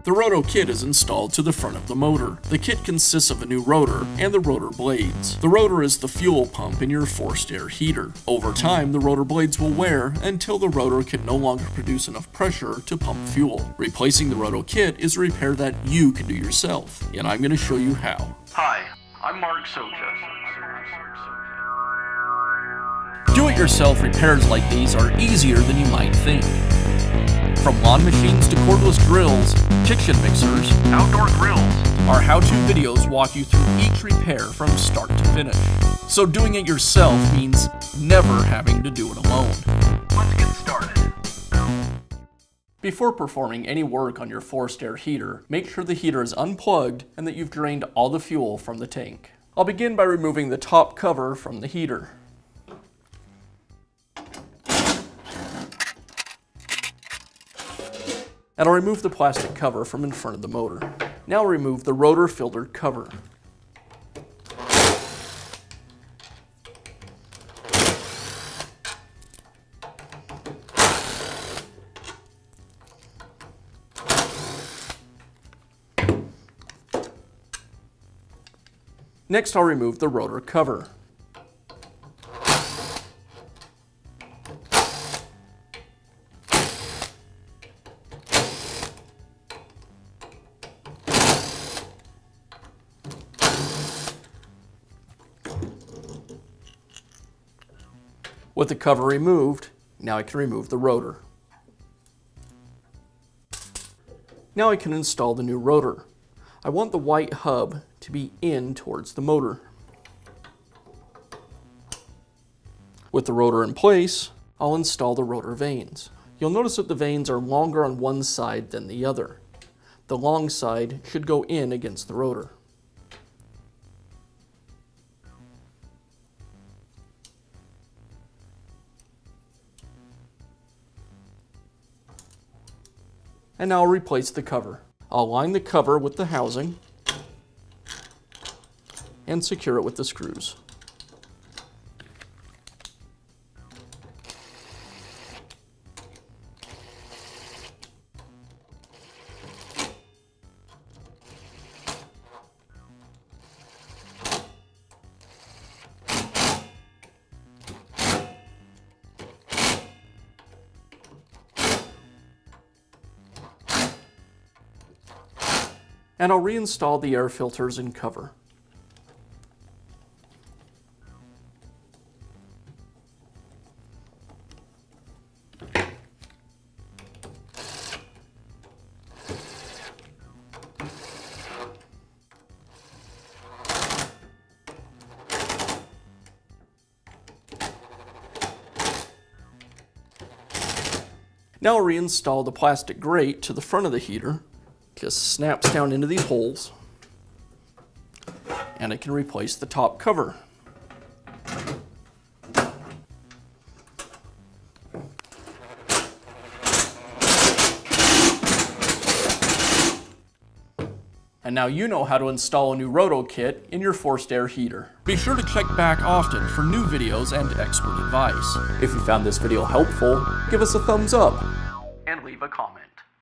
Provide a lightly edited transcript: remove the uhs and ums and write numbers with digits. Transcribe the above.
The Roto Kit is installed to the front of the motor. The kit consists of a new rotor and the rotor blades. The rotor is the fuel pump in your forced air heater. Over time, the rotor blades will wear until the rotor can no longer produce enough pressure to pump fuel. Replacing the Roto Kit is a repair that you can do yourself, and I'm going to show you how. Hi, I'm Mark Socha. Do-it-yourself repairs like these are easier than you might think. From lawn machines to cordless drills, kitchen mixers, Outdoor grills. our how-to videos walk you through each repair from start to finish. So doing it yourself means never having to do it alone. Let's get started. Before performing any work on your forced air heater, make sure the heater is unplugged and that you've drained all the fuel from the tank. I'll begin by removing the top cover from the heater. And I'll remove the plastic cover from in front of the motor. Now I'll remove the rotor filter cover. Next I'll remove the rotor cover. With the cover removed, now I can remove the rotor. Now I can install the new rotor. I want the white hub to be in towards the motor. With the rotor in place, I'll install the rotor vanes. You'll notice that the vanes are longer on one side than the other. The long side should go in against the rotor. And now I'll replace the cover. I'll line the cover with the housing and secure it with the screws. And I'll reinstall the air filters and cover. Now I'll reinstall the plastic grate to the front of the heater. Just snaps down into these holes, and I can replace the top cover. And now you know how to install a new Roto Kit in your forced air heater. Be sure to check back often for new videos and expert advice. If you found this video helpful, give us a thumbs up And leave a comment.